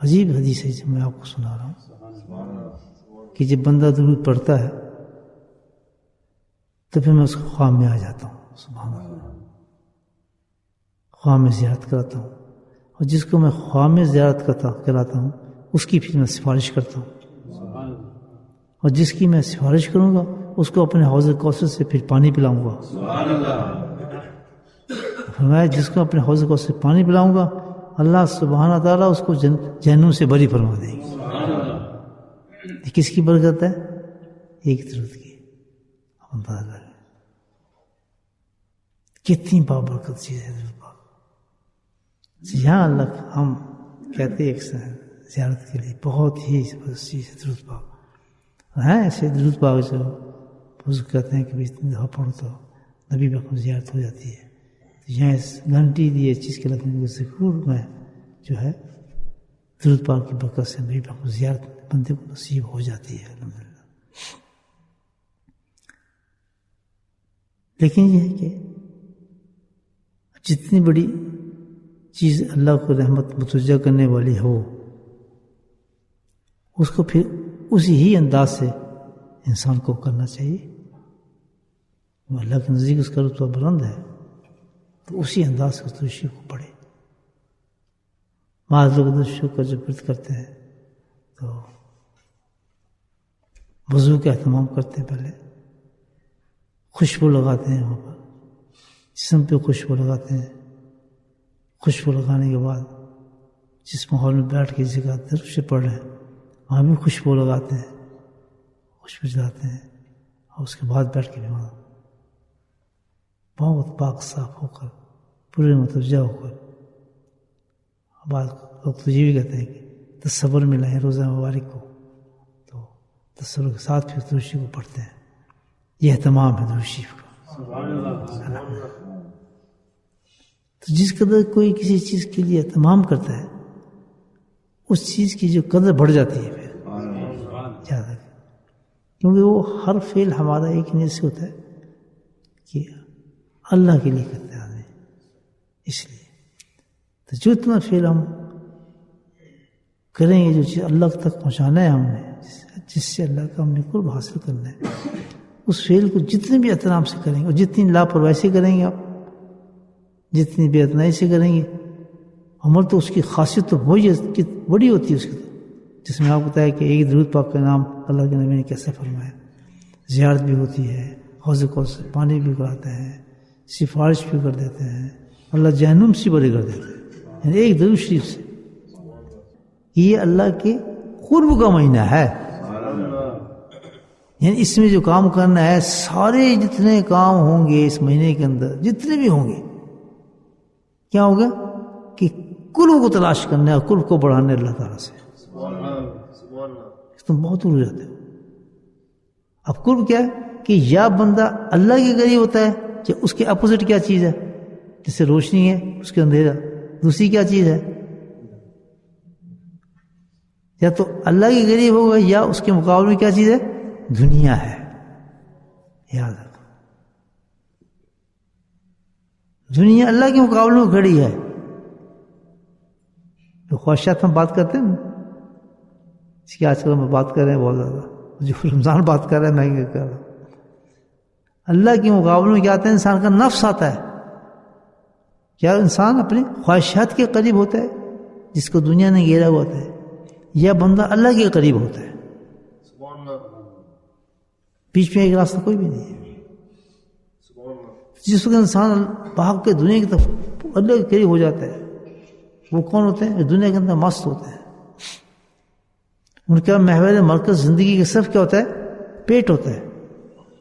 عجیب حدیث ہے جو میں آپ کو سنا رہا ہوں کہ جب بندہ درود پڑھتا ہے تو پھر میں اس کو خواب میں آ جاتا ہوں. سبحان اللہ. خواب میں زیارت کراتا ہوں، اور جس کو میں خواب میں زیارت کراتا ہوں اس کی پھر میں سفارش کرتا ہوں، اور جس کی میں سفارش کروں گا اس کو اپنے حوض کوثر سے پھر پانی پلاؤں گا. فرمایا جس کو اپنے حوض کوثر سے پانی پلاؤں گا اللہ سبحانہ تعالیٰ اس کو جہنم سے بری فرما دے گی. یہ کس کی برکت ہے؟ ایک درود کی. کتنی بابرکت چیز ہے درود پاک. یہاں اللہ ہم کہتے ہیں زیارت کے لیے بہت ہی زبردست چیز ہے درود پاک. ہیں ایسے درود پاک جو بزرگ کہتے ہیں کہ اتنی دفعہ پڑھو تو نبی پاک کو زیارت ہو جاتی ہے. تو یہاں اس گھنٹی دی چیز کے لگنے سے ضرور میں جو ہے درود پاک کی برکت سے نبی پاک کو زیارت بندے کو نصیب ہو جاتی ہے الحمدللہ. لیکن یہ ہے کہ جتنی بڑی چیز اللہ کو رحمت متوجہ کرنے والی ہو اس کو پھر اسی ہی انداز سے انسان کو کرنا چاہیے. اللہ کے نزدیک اس کا رتبہ بلند ہے تو اسی انداز سے درود شریف کو پڑھے. بعض لوگ درود شریف کا جب ورد کرتے ہیں تو وضو کا اہتمام کرتے ہیں، پہلے خوشبو لگاتے ہیں، وہاں پر جسم پہ خوشبو لگاتے ہیں. خوشبو لگانے کے بعد جس ماحول میں بیٹھ کے جگہ درود شریف پڑھ رہے ہیں وہاں بھی خوشبو لگاتے ہیں، خوشبو جلاتے ہیں، اور اس کے بعد بیٹھ کے بھی وہاں بہت پاک صاف ہو کر پورے متوجہ ہو کر. بعض لوگ تو یہ بھی کہتے ہیں کہ تصور میں لائیں روزہ مبارک کو، تو تصور کے ساتھ پھر درود شریف کو پڑھتے ہیں. یہ اہتمام ہے درود شریف کا. تو جس قدر کوئی کسی چیز کے لیے اہتمام کرتا ہے اس چیز کی جو قدر بڑھ جاتی ہے پھر زیادہ، کیونکہ وہ ہر فعل ہمارا ایک نیت سے ہوتا ہے کہ اللہ کے لیے کرتے ہیں آدمی. اس لیے تو جو اتنا فعل ہم کریں گے، جو چیز اللہ تک پہنچانا ہے ہم نے، جس سے اللہ کا ہم نے قرب حاصل کرنا ہے، اس فعل کو جتنے بھی احترام سے کریں گے اور جتنی لاپرواہی سے کریں گے، آپ جتنی بے اتنائی سے کریں گے، عمل تو اس کی خاصیت تو وہی بڑی ہوتی ہے اس کی. جس میں آپ کو بتایا کہ ایک درود پاک کا نام اللہ کے نبی نے کیسے فرمایا. زیارت بھی ہوتی ہے، حوض کوثر سے پانی بھی پلاتے ہیں، سفارش بھی کر دیتے ہیں، اللہ جہنم سے بری کر دیتے ہیں. یعنی ایک درود شریف سے یہ اللہ کے قرب کا مہینہ ہے. یعنی اس میں جو کام کرنا ہے، سارے جتنے کام ہوں گے اس مہینے کے اندر، جتنے بھی ہوں گے، کیا ہوگا کہ قرب کو تلاش کرنا ہے اور قرب کو بڑھانے اللہ تعالیٰ سے. تم بہت دور ہو جاتے ہو. اب قرب کیا ہے کہ یا بندہ اللہ کے قریب ہوتا ہے، یا اس کے اپوزٹ کیا چیز ہے، جیسے روشنی ہے اس کے اندھیرا، دوسری کیا چیز ہے، یا تو اللہ کے قریب ہوگا یا اس کے مقابلے میں کیا چیز ہے، دنیا ہے. یاد رکھو دنیا اللہ کے مقابلے میں کھڑی ہے. جو خواہشات میں بات کرتے ہیں نا، اس کی آج کل ہم بات کر رہے ہیں بہت زیادہ، جو رمضان بات کر رہے ہیں، میں کیا کر رہا ہوں. اللہ کے مقابلے میں کیا آتا ہے، انسان کا نفس آتا ہے. کیا انسان اپنی خواہشات کے قریب ہوتا ہے جس کو دنیا نے گھیرا ہوا ہوتا ہے، یا بندہ اللہ کے قریب ہوتا ہے؟ بیچ میں ایک راستہ کوئی بھی نہیں ہے. جس وقت انسان بھاگ کے دنیا کی طرف اللہ کے قریب ہو جاتا ہے، وہ کون ہوتے ہیں؟ دنیا کے اندر مست ہوتے ہیں. ان کا محور مرکز زندگی کے صرف کیا ہوتا ہے؟ پیٹ ہوتا ہے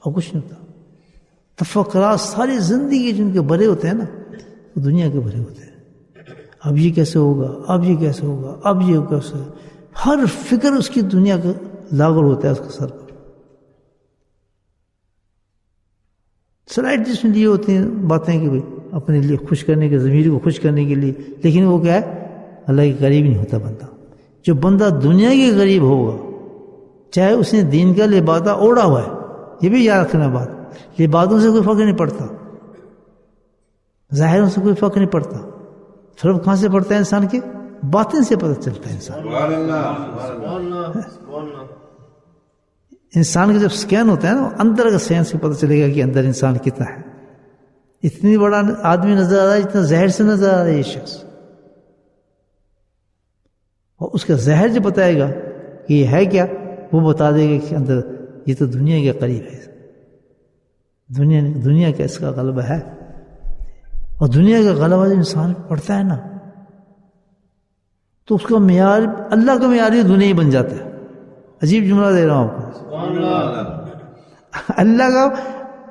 اور کچھ نہیں ہوتا. تفکرات ساری زندگی جن کے بھرے ہوتے ہیں نا، وہ دنیا کے بھرے ہوتے ہیں. اب یہ کیسے ہوگا، اب یہ کیسے ہوگا، اب یہ کیسے ہوگا. ہر فکر اس کی دنیا کا لاغر ہوتا ہے اس کے سر پر. سلائٹ جس میں لیے ہوتی ہیں باتیں کہ بھائی اپنے لیے خوش کرنے کے، ضمیر کو خوش کرنے کے لیے، لیکن وہ کیا ہے، اللہ کے قریب نہیں ہوتا بندہ. جو بندہ دنیا کے قریب ہوگا، چاہے اس نے دین کا لبادہ اوڑھا ہوا ہے، یہ بھی یاد رکھنا بات، لبادوں سے کوئی فرق نہیں پڑتا، ظاہروں سے کوئی فرق نہیں پڑتا. فرق کہاں سے پڑتا ہے انسان کے؟ باطن سے پتہ چلتا ہے انسان. انسان کا جب سکین ہوتا ہے نا اندر کا سین سے پتہ چلے گا کہ اندر انسان کتنا ہے. اتنی بڑا آدمی نظر آ رہا ہے جتنا زہر سے نظر آ رہا ہے یہ شخص. اور اس کا زہر جو بتائے گا کہ یہ ہے کیا وہ بتا دے گا کہ اندر یہ تو دنیا کے قریب ہے. دنیا کا اس کا غلبہ ہے. اور دنیا کا غلبہ جب انسان پڑتا ہے نا تو اس کا معیار اللہ کا معیار ہی دنیا ہی بن جاتا ہے. عجیب جملہ دے رہا ہوں آپ کو. اللہ کا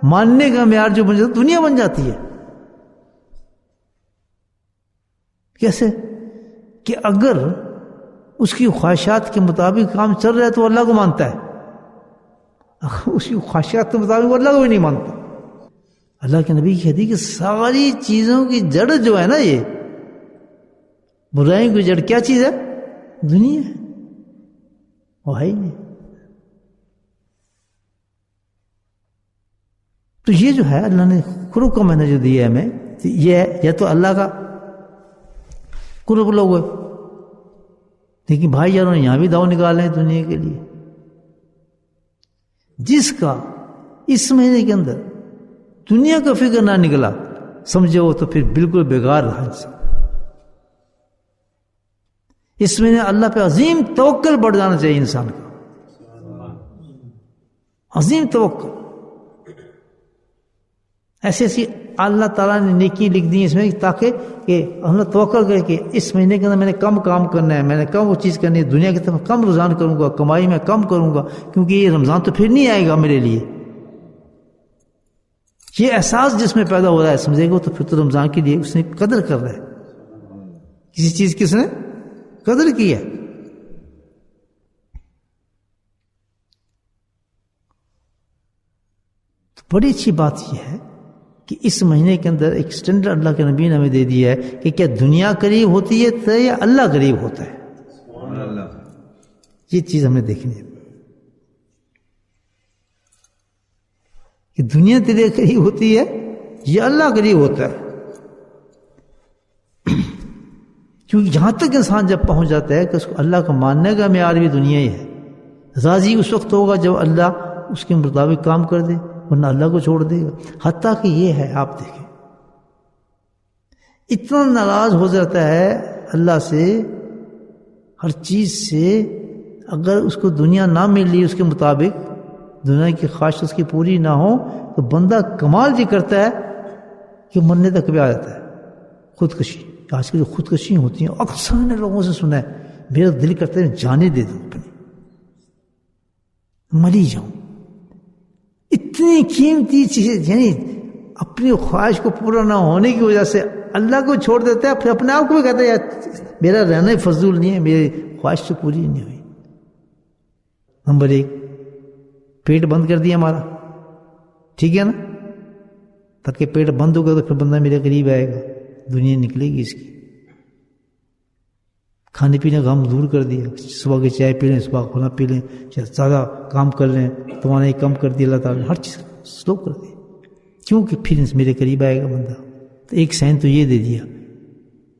ماننے کا معیار جو بن جاتا ہے دنیا بن جاتی ہے. کیسے کہ اگر اس کی خواہشات کے مطابق کام چل رہا ہے تو اللہ کو مانتا ہے. اس کی خواہشات کے مطابق وہ اللہ کو بھی نہیں مانتا. اللہ کے نبی کی حدیث کہ ساری چیزوں کی جڑ جو ہے نا یہ برائیوں کی جڑ کیا چیز ہے؟ دنیا ہے. وہ ہے ہی نہیں. تو یہ جو ہے اللہ نے قرب کو میں نے جو دیا ہے ہمیں یہ ہے یا تو اللہ کا قرب لوگ ہے. لیکن بھائی یاروں نے یہاں بھی داؤ نکالے ہیں دنیا کے لیے. جس کا اس مہینے کے اندر دنیا کا فکر نہ نکلا سمجھے وہ تو پھر بالکل بیکار رہا انسان. اس مہینے اللہ پہ عظیم توکل بڑھ جانا چاہیے انسان کا. عظیم توکل. ایسی ایسی اللہ تعالیٰ نے نیکی لکھ دی اس میں تاکہ کہ ہم نے توکل کرے کہ اس مہینے کے اندر میں نے کم کام کرنا ہے, میں نے کم وہ چیز کرنی ہے, دنیا کی طرف کم رجحان کروں گا, کمائی میں کم کروں گا کیونکہ یہ رمضان تو پھر نہیں آئے گا میرے لیے. یہ احساس جس میں پیدا ہو رہا ہے سمجھے گا تو پھر تو رمضان کے لیے اس نے قدر کر رہا ہے. کسی چیز کی اس نے قدر کی ہے. تو بڑی اچھی بات یہ ہے کہ اس مہینے کے اندر ایک سٹینڈرڈ اللہ کے نبی نے ہمیں دے دیا ہے کہ کیا دنیا قریب ہوتی ہے یا اللہ قریب ہوتا ہے. یہ چیز ہمیں دیکھنی ہے کہ دنیا تیرے قریب ہوتی ہے یا اللہ قریب ہوتا ہے. کیونکہ جہاں تک انسان جب پہنچ جاتا ہے کہ اس کو اللہ کا ماننے کا معیار بھی دنیا ہی ہے. راضی اس وقت ہوگا جب اللہ اس کے مطابق کام کر دے ورنہ اللہ کو چھوڑ دے گا. حتیٰ کہ یہ ہے آپ دیکھیں اتنا ناراض ہو جاتا ہے اللہ سے ہر چیز سے. اگر اس کو دنیا نہ مل رہی اس کے مطابق دنیا کی خواہش اس کی پوری نہ ہو تو بندہ کمال جی کرتا ہے کہ مرنے تک بھی آ جاتا ہے. خودکشی آج کل جو خودکشی ہوتی ہیں اکثر نے لوگوں سے سنا ہے میرا دل کرتا ہے جانے دے دوں اپنی مری جاؤں. اتنی قیمتی چیزیں یعنی اپنی خواہش کو پورا نہ ہونے کی وجہ سے اللہ کو چھوڑ دیتا ہے پھر اپنے آپ کو بھی کہتا ہے یار میرا رہنا ہی فضول نہیں ہے میری خواہش تو پوری نہیں ہوئی. نمبر 1 پیٹ بند کر دیا ہمارا ٹھیک ہے نا تاکہ پیٹ بند ہوگا تو پھر بندہ میرے قریب آئے گا دنیا نکلے گی اس کی. کھانے پینے کا ہم دور کر دیا صبح کی چائے پی لیں صبح کھولا پی لیں زیادہ کام کر لیں توانائی کم کر دی اللہ تعالیٰ نے ہر چیز سلو کر دی کیونکہ پھر میرے قریب آئے گا بندہ. تو ایک سائن تو یہ دے دیا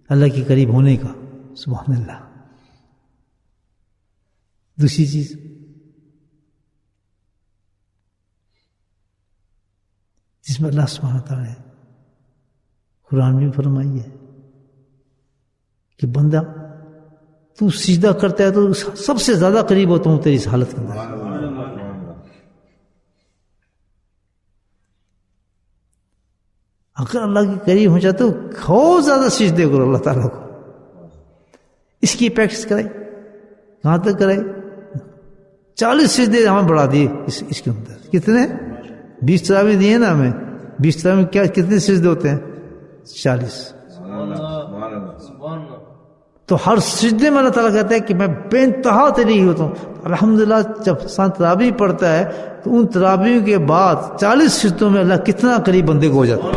اللہ کے قریب ہونے کا سبحان اللہ. دوسری چیز جس میں اللہ سبحانہ تعالیٰ نے قرآن میں فرمائی ہے کہ بندہ تو سجدہ کرتا ہے تو سب سے زیادہ قریب ہوتا ہوں تیری اس حالت کے اندر. اگر اللہ کے قریب ہو جاتے ہو بہت زیادہ سجدے کرو اللہ تعالیٰ کو. اس کی پریکٹس کرائے کہاں تک کرائے 40 سجدے ہمیں بڑھا دیے اس کے اندر. کتنے 20 تراویح دیے نا ہمیں 20 تراویح کیا کتنے سجدے ہوتے ہیں 40. تو ہر سجدے میں اللہ تعالیٰ کہتا ہے کہ میں بے انتہا تیری ہی ہوتا ہوں. الحمدللہ جب انسان تراویح پڑھتا ہے تو ان تراویحوں کے بعد 40 سجدوں میں اللہ کتنا قریب بندے کو ہو جاتا ہے.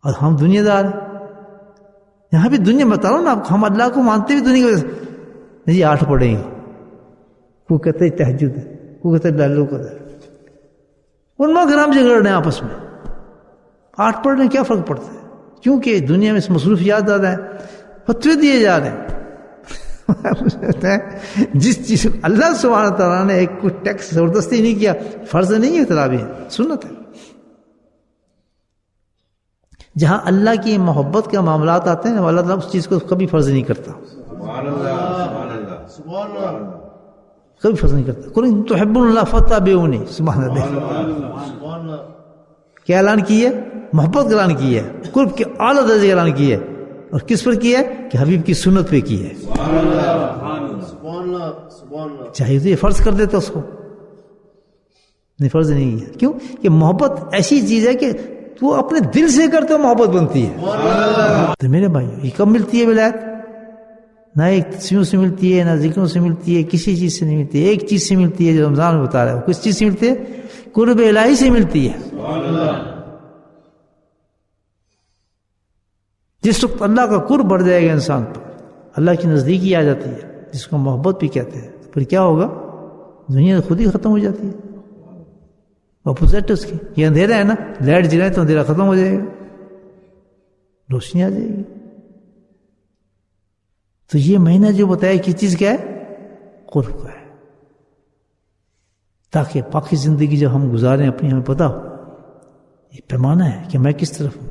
اور ہم دنیا دار یہاں بھی دنیا بتا رہا ہوں نا ہم اللہ کو مانتے بھی دنیا کی وجہ سے جی 8 پڑھیں گے وہ کہتے ہیں تہجد ہے وہ کہتے ہیں لالو قدر ان میں گھر ہم جھگڑ رہے ہیں آپس میں 8 پڑھنے کیا فرق پڑتا ہے؟ کیونکہ دنیا میں مصروفیات زیادہ ہے، فتوے دیے جا رہے ہیں. جس چیز اللہ سبحانہ تعالیٰ نے ایک کوئی ٹیکس زبردستی نہیں کیا، فرض نہیں ہے تراویح، سنت ہے. جہاں اللہ کی محبت کے معاملات آتے ہیں اللہ تعالیٰ اس چیز کو کبھی فرض نہیں کرتا، کبھی فرض نہیں کرتا. قل ان تحبون اللہ فاتبعونی، سبحان اللہ. کیا اعلان کی ہے؟ محبت کا اعلان کی ہے، قرب کے اعلیٰ درجے کا اعلان کی ہے، اور کس پر کی ہے؟ کہ حبیب کی سنت پہ کی ہے. چاہیے تو یہ فرض کر دیتا اس کو، نہیں فرض نہیں ہے. کیوں کہ محبت ایسی چیز ہے کہ تو اپنے دل سے کرتے ہو محبت بنتی ہے. تو میرے بھائی یہ کب ملتی ہے ولایت؟ نہ ایک تصویروں سے ملتی ہے، نہ ذکروں سے ملتی ہے، کسی چیز سے نہیں ملتی ہے. ایک چیز سے ملتی ہے جو رمضان میں بتا رہا ہے. کس چیز سے ملتی ہے؟ قرب الہی سے ملتی ہے. جس وقت اللہ کا قرب بڑھ جائے گا انسان پر، اللہ کی نزدیکی آ جاتی ہے جس کو محبت بھی کہتے ہیں، پھر کیا ہوگا؟ دنیا خود ہی ختم ہو جاتی ہے. اپوزٹ اس کی، یہ اندھیرا ہے نا، لائٹ جلائے تو اندھیرا ختم ہو جائے گا، روشنی آ جائے گی. تو یہ مہینہ جو بتایا کس چیز کا ہے؟ قرب کا ہے. تاکہ باقی زندگی جب ہم گزاریں اپنی ہمیں پتہ ہو یہ پیمانہ ہے کہ میں کس طرف ہوں.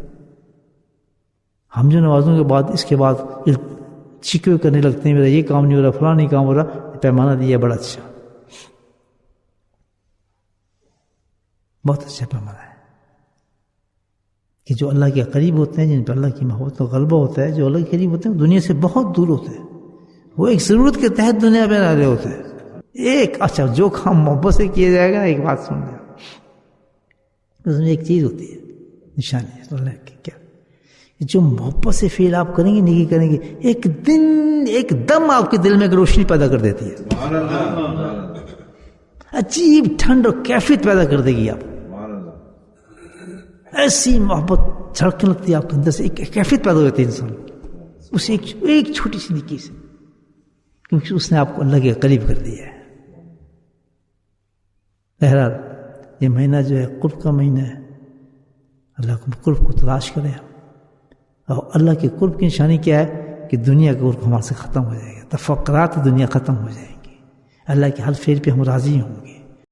ہم جو نمازوں کے بعد اس کے بعد شکوے کرنے لگتے ہیں میرا یہ کام نہیں ہو رہا، فلاں نہیں کام ہو رہا، پیمانہ دیا بڑا اچھا، بہت اچھا پیمانہ ہے کہ جو اللہ کے قریب ہوتے ہیں، جن پہ اللہ کی محبت کا غلبہ ہوتا ہے، جو اللہ کے قریب ہوتے ہیں دنیا سے بہت دور ہوتے ہیں. وہ ایک ضرورت کے تحت دنیا میں رہ رہے ہوتے ہیں. ایک اچھا جو کام محبت سے کیا جائے گا، ایک بات سن لیں، اس میں ایک چیز ہوتی ہے نشانی ہے کیا، جو محبت سے فیل آپ کریں گے، نیکی کریں گے، ایک دم آپ کے دل میں ایک روشنی پیدا کر دیتی ہے، عجیب ٹھنڈ اور کیفیت پیدا کر دے گی. آپ ایسی محبت جھڑکنے لگتی ہے آپ کے اندر سے، ایک کیفیت پیدا ہو جاتی ہے انسان اسے ایک چھوٹی سی نیکی سے، کیونکہ اس نے آپ کو اللہ کے قریب کر دیا ہے. بہرحال یہ مہینہ جو ہے قرب کا مہینہ ہے. اللہ کو قرب کو تلاش کریں. اور اللہ کے قرب کی نشانی کیا ہے؟ کہ دنیا کا قرب ہمارے سے ختم ہو جائے گا، تفکرات دنیا ختم ہو جائیں گی، اللہ کے حل فعل پہ ہم راضی ہوں گے.